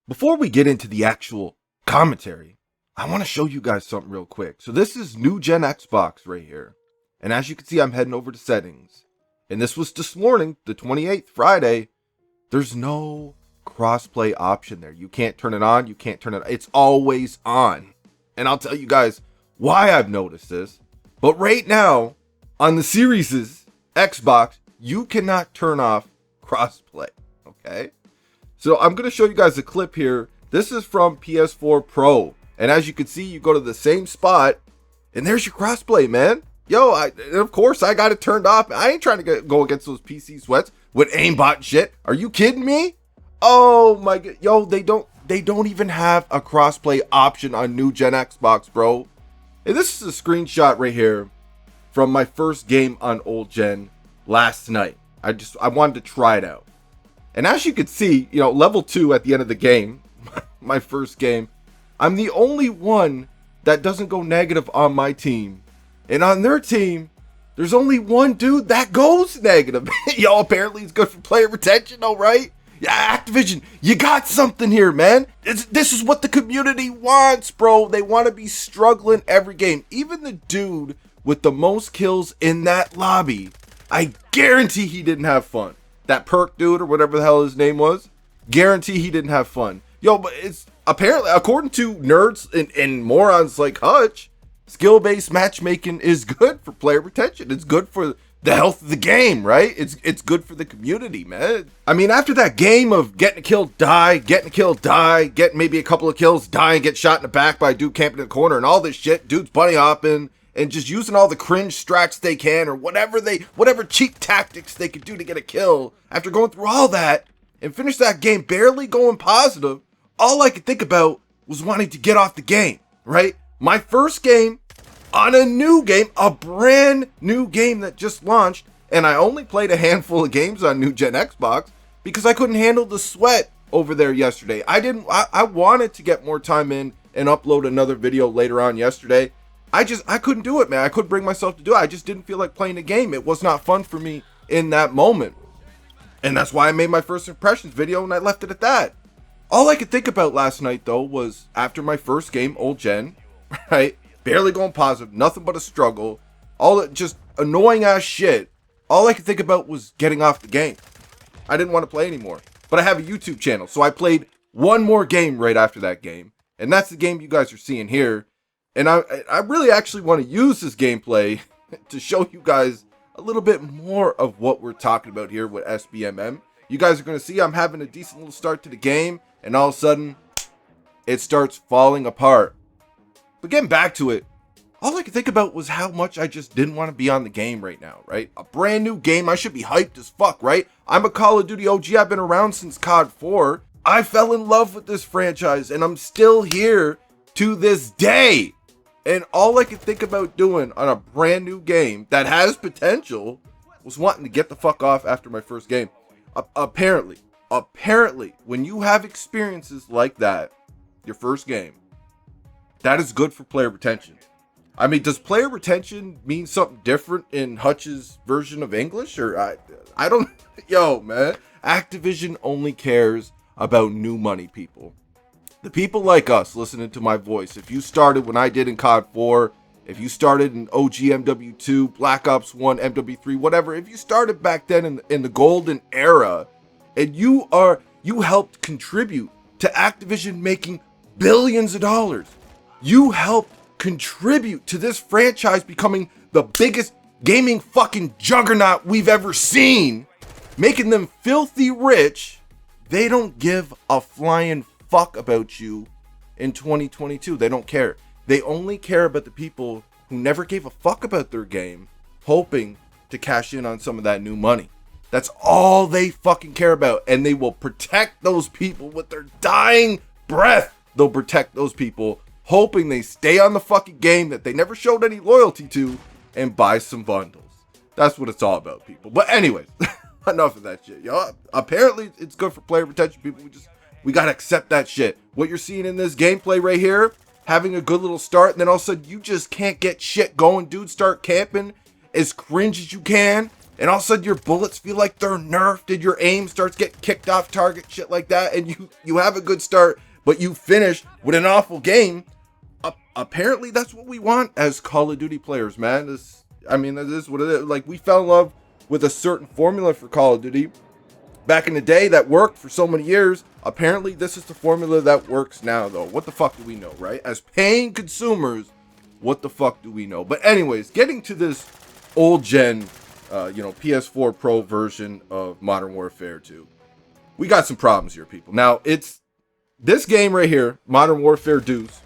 Before we get into the actual commentary, I want to show you guys something real quick. So this is new gen Xbox right here. And as you can see, I'm heading over to settings. And this was this morning, the 28th, Friday. There's no crossplay option there. You can't turn it on. You can't turn it on. It's always on. And I'll tell you guys why I've noticed this. But right now, on the Series' Xbox, you cannot turn off crossplay. Okay? So I'm going to show you guys a clip here. This is from PS4 Pro. And as you can see, you go to the same spot and there's your crossplay, man. Yo, of course I got it turned off. I ain't trying to go against those PC sweats with aimbot shit. Are you kidding me? Oh my god. Yo, they don't even have a crossplay option on new gen Xbox, bro. And this is a screenshot right here from my first game on old gen last night. I wanted to try it out. And as you can see, level 2 at the end of the game, my first game, I'm the only one that doesn't go negative on my team. And on their team, there's only one dude that goes negative. Yo, apparently it's good for player retention, all right? Yeah, Activision, you got something here, man. This is what the community wants, bro. They want to be struggling every game. Even the dude with the most kills in that lobby, I guarantee he didn't have fun. That perk dude or whatever the hell his name was, guarantee he didn't have fun. Yo, but it's apparently, according to nerds and morons like Hutch, skill-based matchmaking is good for player retention. It's good for the health of the game, right? It's good for the community, man. I mean, after that game of getting a kill, die, getting a kill, die, getting maybe a couple of kills, die, and get shot in the back by a dude camping in the corner and all this shit, dudes bunny hopping, and just using all the cringe strats they can or whatever cheap tactics they could do to get a kill. After going through all that and finish that game barely going positive, all I could think about was wanting to get off the game, right? My first game on a new game, a brand new game that just launched, and I only played a handful of games on new gen Xbox because I couldn't handle the sweat over there yesterday. I wanted to get more time in and upload another video later on yesterday. I couldn't do it, man. I couldn't bring myself to do it. I just didn't feel like playing the game. It was not fun for me in that moment. And that's why I made my first impressions video and I left it at that. All I could think about last night, though, was after my first game, old gen, right? Barely going positive, nothing but a struggle, all that just annoying ass shit. All I could think about was getting off the game. I didn't want to play anymore. But I have a YouTube channel, so I played one more game right after that game. And that's the game you guys are seeing here. And I really actually want to use this gameplay to show you guys a little bit more of what we're talking about here with SBMM. You guys are going to see I'm having a decent little start to the game, and all of a sudden, it starts falling apart. But getting back to it, all I could think about was how much I just didn't want to be on the game right now, right? A brand new game, I should be hyped as fuck, right? I'm a Call of Duty OG, I've been around since COD 4. I fell in love with this franchise, and I'm still here to this day. And all I could think about doing on a brand new game that has potential was wanting to get the fuck off after my first game. Apparently, when you have experiences like that, your first game, that is good for player retention. I mean, does player retention mean something different in Hutch's version of English? Or I don't, yo, man, Activision only cares about new money people. The people like us listening to my voice, if you started when I did in COD 4, if you started in OG MW2, Black Ops 1, MW3, whatever, if you started back then in the golden era, and you helped contribute to Activision making billions of dollars, you helped contribute to this franchise becoming the biggest gaming fucking juggernaut we've ever seen, making them filthy rich, they don't give a flying fuck about you in 2022. They don't care. They only care about the people who never gave a fuck about their game, hoping to cash in on some of that new money. That's all they fucking care about. And they will protect those people with their dying breath. They'll protect those people, hoping they stay on the fucking game that they never showed any loyalty to and buy some bundles. That's what it's all about, people. But anyways, enough of that shit, yo. Apparently, it's good for player retention, people. We gotta accept that shit. What you're seeing in this gameplay right here, having a good little start, and then all of a sudden you just can't get shit going. Dudes start camping as cringe as you can, and all of a sudden your bullets feel like they're nerfed and your aim starts getting kicked off target, shit like that, and you have a good start, but you finish with an awful game. Apparently that's what we want as Call of Duty players, man. This is what it is. Like, we fell in love with a certain formula for Call of Duty back in the day that worked for so many years. Apparently this is the formula that works now, though. What the fuck do we know, right? As paying consumers, what the fuck do we know? But anyways, getting to this old gen, PS4 Pro version of Modern Warfare 2. We got some problems here, people. Now, this game right here, Modern Warfare Deuce,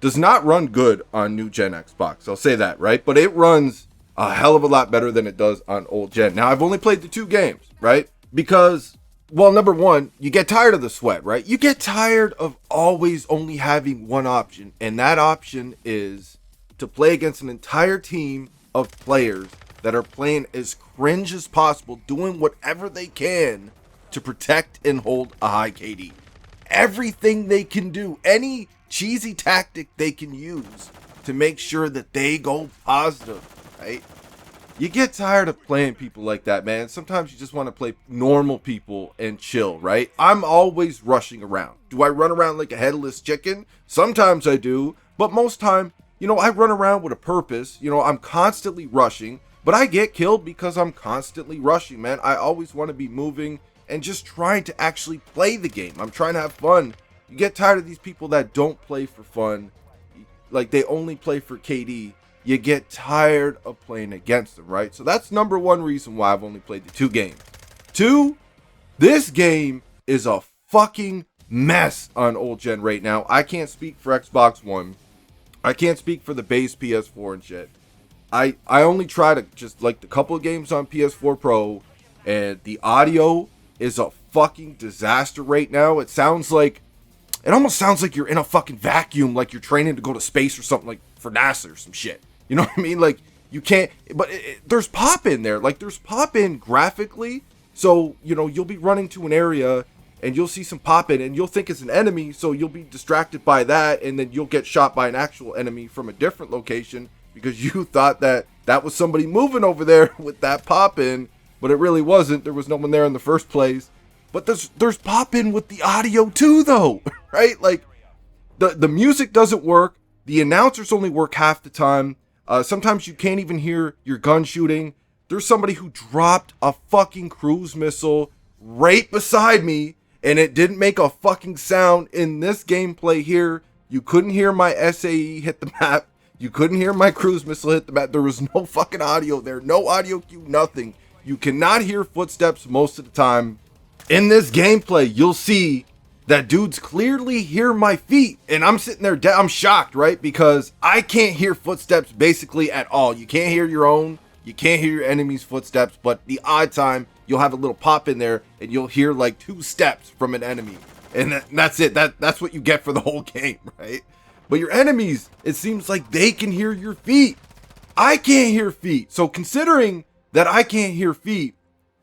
does not run good on new gen Xbox. I'll say that, right? But it runs a hell of a lot better than it does on old gen. Now, I've only played the 2 games, right? Because, well, number one, you get tired of the sweat, right? You get tired of always only having one option. And that option is to play against an entire team of players that are playing as cringe as possible, doing whatever they can to protect and hold a high KD. Everything they can do, any cheesy tactic they can use to make sure that they go positive, right? You get tired of playing people like that, man. Sometimes you just want to play normal people and chill, right? I'm always rushing around. Do I run around like a headless chicken? Sometimes I do, but most time, I run around with a purpose. I'm constantly rushing, but I get killed because I'm constantly rushing, man. I always want to be moving and just trying to actually play the game. I'm trying to have fun. You get tired of these people that don't play for fun, like they only play for KD. You get tired of playing against them, right? So that's number one reason why I've only played the 2 games. 2, this game is a fucking mess on old gen right now. I can't speak for Xbox One. I can't speak for the base PS4 and shit. I only tried just like a couple of games on PS4 Pro, and the audio is a fucking disaster right now. It almost sounds like you're in a fucking vacuum, like you're training to go to space or something, like for NASA or some shit. You know what I mean? Like, you can't, but there's pop in there. Like, there's pop in graphically. So, you'll be running to an area and you'll see some pop in and you'll think it's an enemy. So you'll be distracted by that. And then you'll get shot by an actual enemy from a different location because you thought that was somebody moving over there with that pop in, but it really wasn't. There was no one there in the first place. But there's pop in with the audio too, though, right? Like, the music doesn't work. The announcers only work half the time. Sometimes you can't even hear your gun shooting. There's somebody who dropped a fucking cruise missile right beside me, and it didn't make a fucking sound. In this gameplay here, you couldn't hear my SAE hit the map. You couldn't hear my cruise missile hit the map. There was no fucking audio there. No audio cue, nothing. You cannot hear footsteps most of the time. In this gameplay, you'll see that dudes clearly hear my feet, and I'm sitting there, I'm shocked, right? Because I can't hear footsteps basically at all. You can't hear your own, you can't hear your enemy's footsteps, but the odd time, you'll have a little pop in there, and you'll hear like 2 steps from an enemy. And that's it, that's what you get for the whole game, right? But your enemies, it seems like they can hear your feet. I can't hear feet. So considering that I can't hear feet,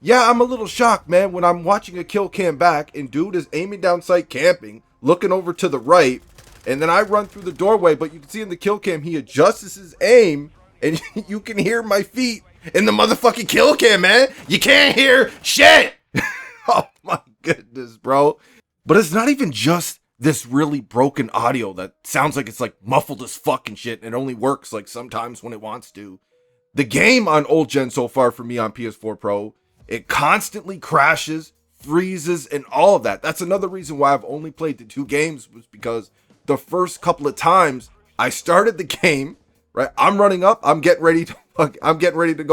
yeah, I'm a little shocked, man, when I'm watching a kill cam back and dude is aiming down sight camping, looking over to the right, and then I run through the doorway, but you can see in the kill cam, he adjusts his aim, and you can hear my feet in the motherfucking kill cam, man. You can't hear shit. Oh my goodness, bro. But it's not even just this really broken audio that sounds like it's like muffled as fucking shit, and it only works like sometimes when it wants to. The game on old gen so far for me on PS4 Pro, it constantly crashes, freezes, and all of that. That's another reason why I've only played the 2 games, was because the first couple of times I started the game, right? I'm running up, I'm getting ready to go, I'm getting ready to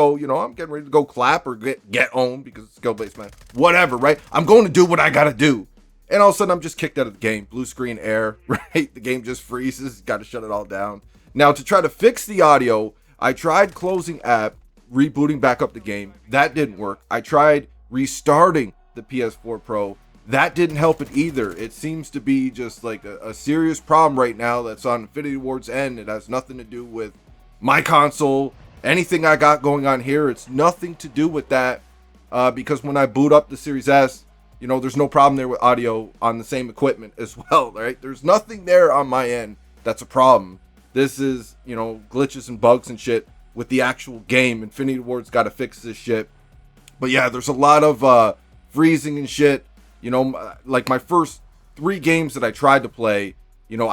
go clap or get home because it's skill-based, man. Whatever, right? I'm going to do what I gotta do. And all of a sudden I'm just kicked out of the game. Blue screen error, right? The game just freezes, gotta shut it all down. Now, to try to fix the audio, I tried closing app, rebooting back up the game. That didn't work. I tried restarting the PS4 Pro. That didn't help it either. It seems to be just like a serious problem right now that's on Infinity Ward's end. It has nothing to do with my console, anything I got going on here. It's nothing to do with that, because when I boot up the Series S, there's no problem there with audio on the same equipment as well, right? There's nothing there on my end that's a problem. This is, glitches and bugs and shit with the actual game. Infinity Ward's got to fix this shit. But yeah, there's a lot of freezing and shit. You know, like my first 3 games that I tried to play, you know,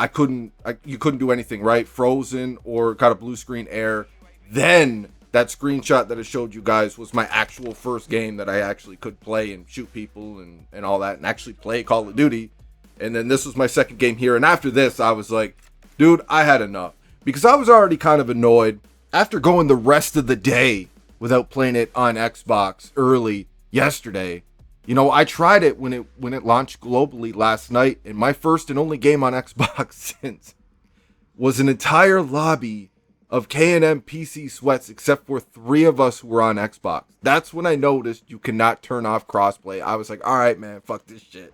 you couldn't do anything, right? Frozen or got a blue screen error. Then that screenshot that I showed you guys was my actual first game that I actually could play and shoot people and all that and actually play Call of Duty. And then this was my second game here. And after this, I was like, dude, I had enough. Because I was already kind of annoyed after going the rest of the day without playing it on Xbox early yesterday. You know, I tried it when it launched globally last night, and my first and only game on Xbox since was an entire lobby of K&M PC sweats except for 3 of us who were on Xbox. That's when I noticed you cannot turn off crossplay. I was like, all right, man, fuck this shit.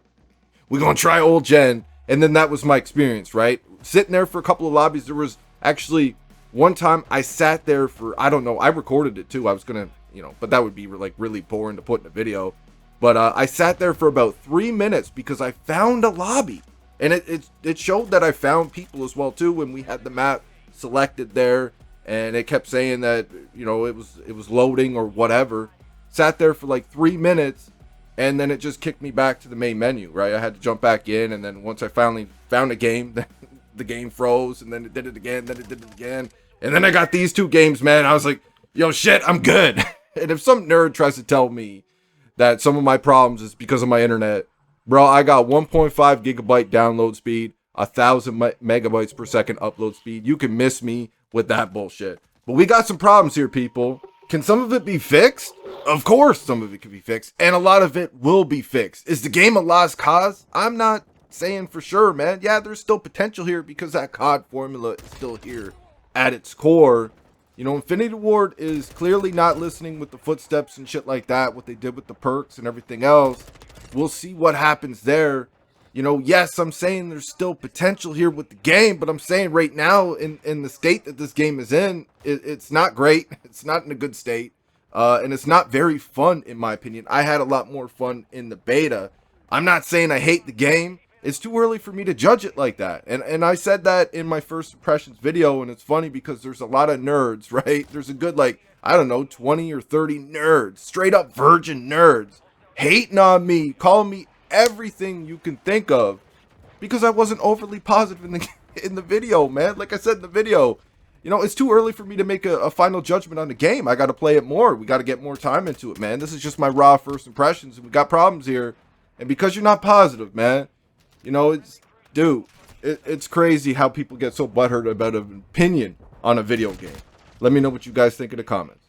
We're going to try old gen. And then that was my experience, right? Sitting there for a couple of lobbies. There was actually one time I sat there for, I don't know, I recorded it too. I was going to, you know, but that would be like really boring to put in a video. But I sat there for about 3 minutes because I found a lobby. And it showed that I found people as well too when we had the map selected there. And it kept saying that, you know, it was loading or whatever. Sat there for like 3 minutes. And then it just kicked me back to the main menu, right? I had to jump back in. And then once I finally found a game, the game froze. And then it did it again. Then it did it again. And then I got these 2 games, man. I was like, yo, shit, I'm good. And if some nerd tries to tell me that some of my problems is because of my internet, bro, I got 1.5 gigabyte download speed, 1,000 megabytes per second upload speed. You can miss me with that bullshit. But we got some problems here, people. Can some of it be fixed? Of course some of it can be fixed, and a lot of it will be fixed. Is the game a lost cause? I'm not saying for sure, man. Yeah, there's still potential here because that COD formula is still here at its core. You know, Infinity Ward is clearly not listening with the footsteps and shit like that, what they did with the perks and everything else. We'll see what happens there. You know, yes, I'm saying there's still potential here with the game, but I'm saying right now in the state that this game is in, it's not great. It's not in a good state. And it's not very fun, in my opinion. I had a lot more fun in the beta. I'm not saying I hate the game. It's too early for me to judge it like that. And I said that in my first impressions video, and it's funny because there's a lot of nerds, right? There's a good, like, I don't know, 20 or 30 nerds, straight up virgin nerds, hating on me, calling me everything you can think of because I wasn't overly positive in the video, man. Like I said in the video, you know, it's too early for me to make a final judgment on the game. I got to play it more. We got to get more time into it, man. This is just my raw first impressions, and we got problems here. And because you're not positive, man, you know, it's crazy how people get so butthurt about an opinion on a video game. Let me know what you guys think in the comments.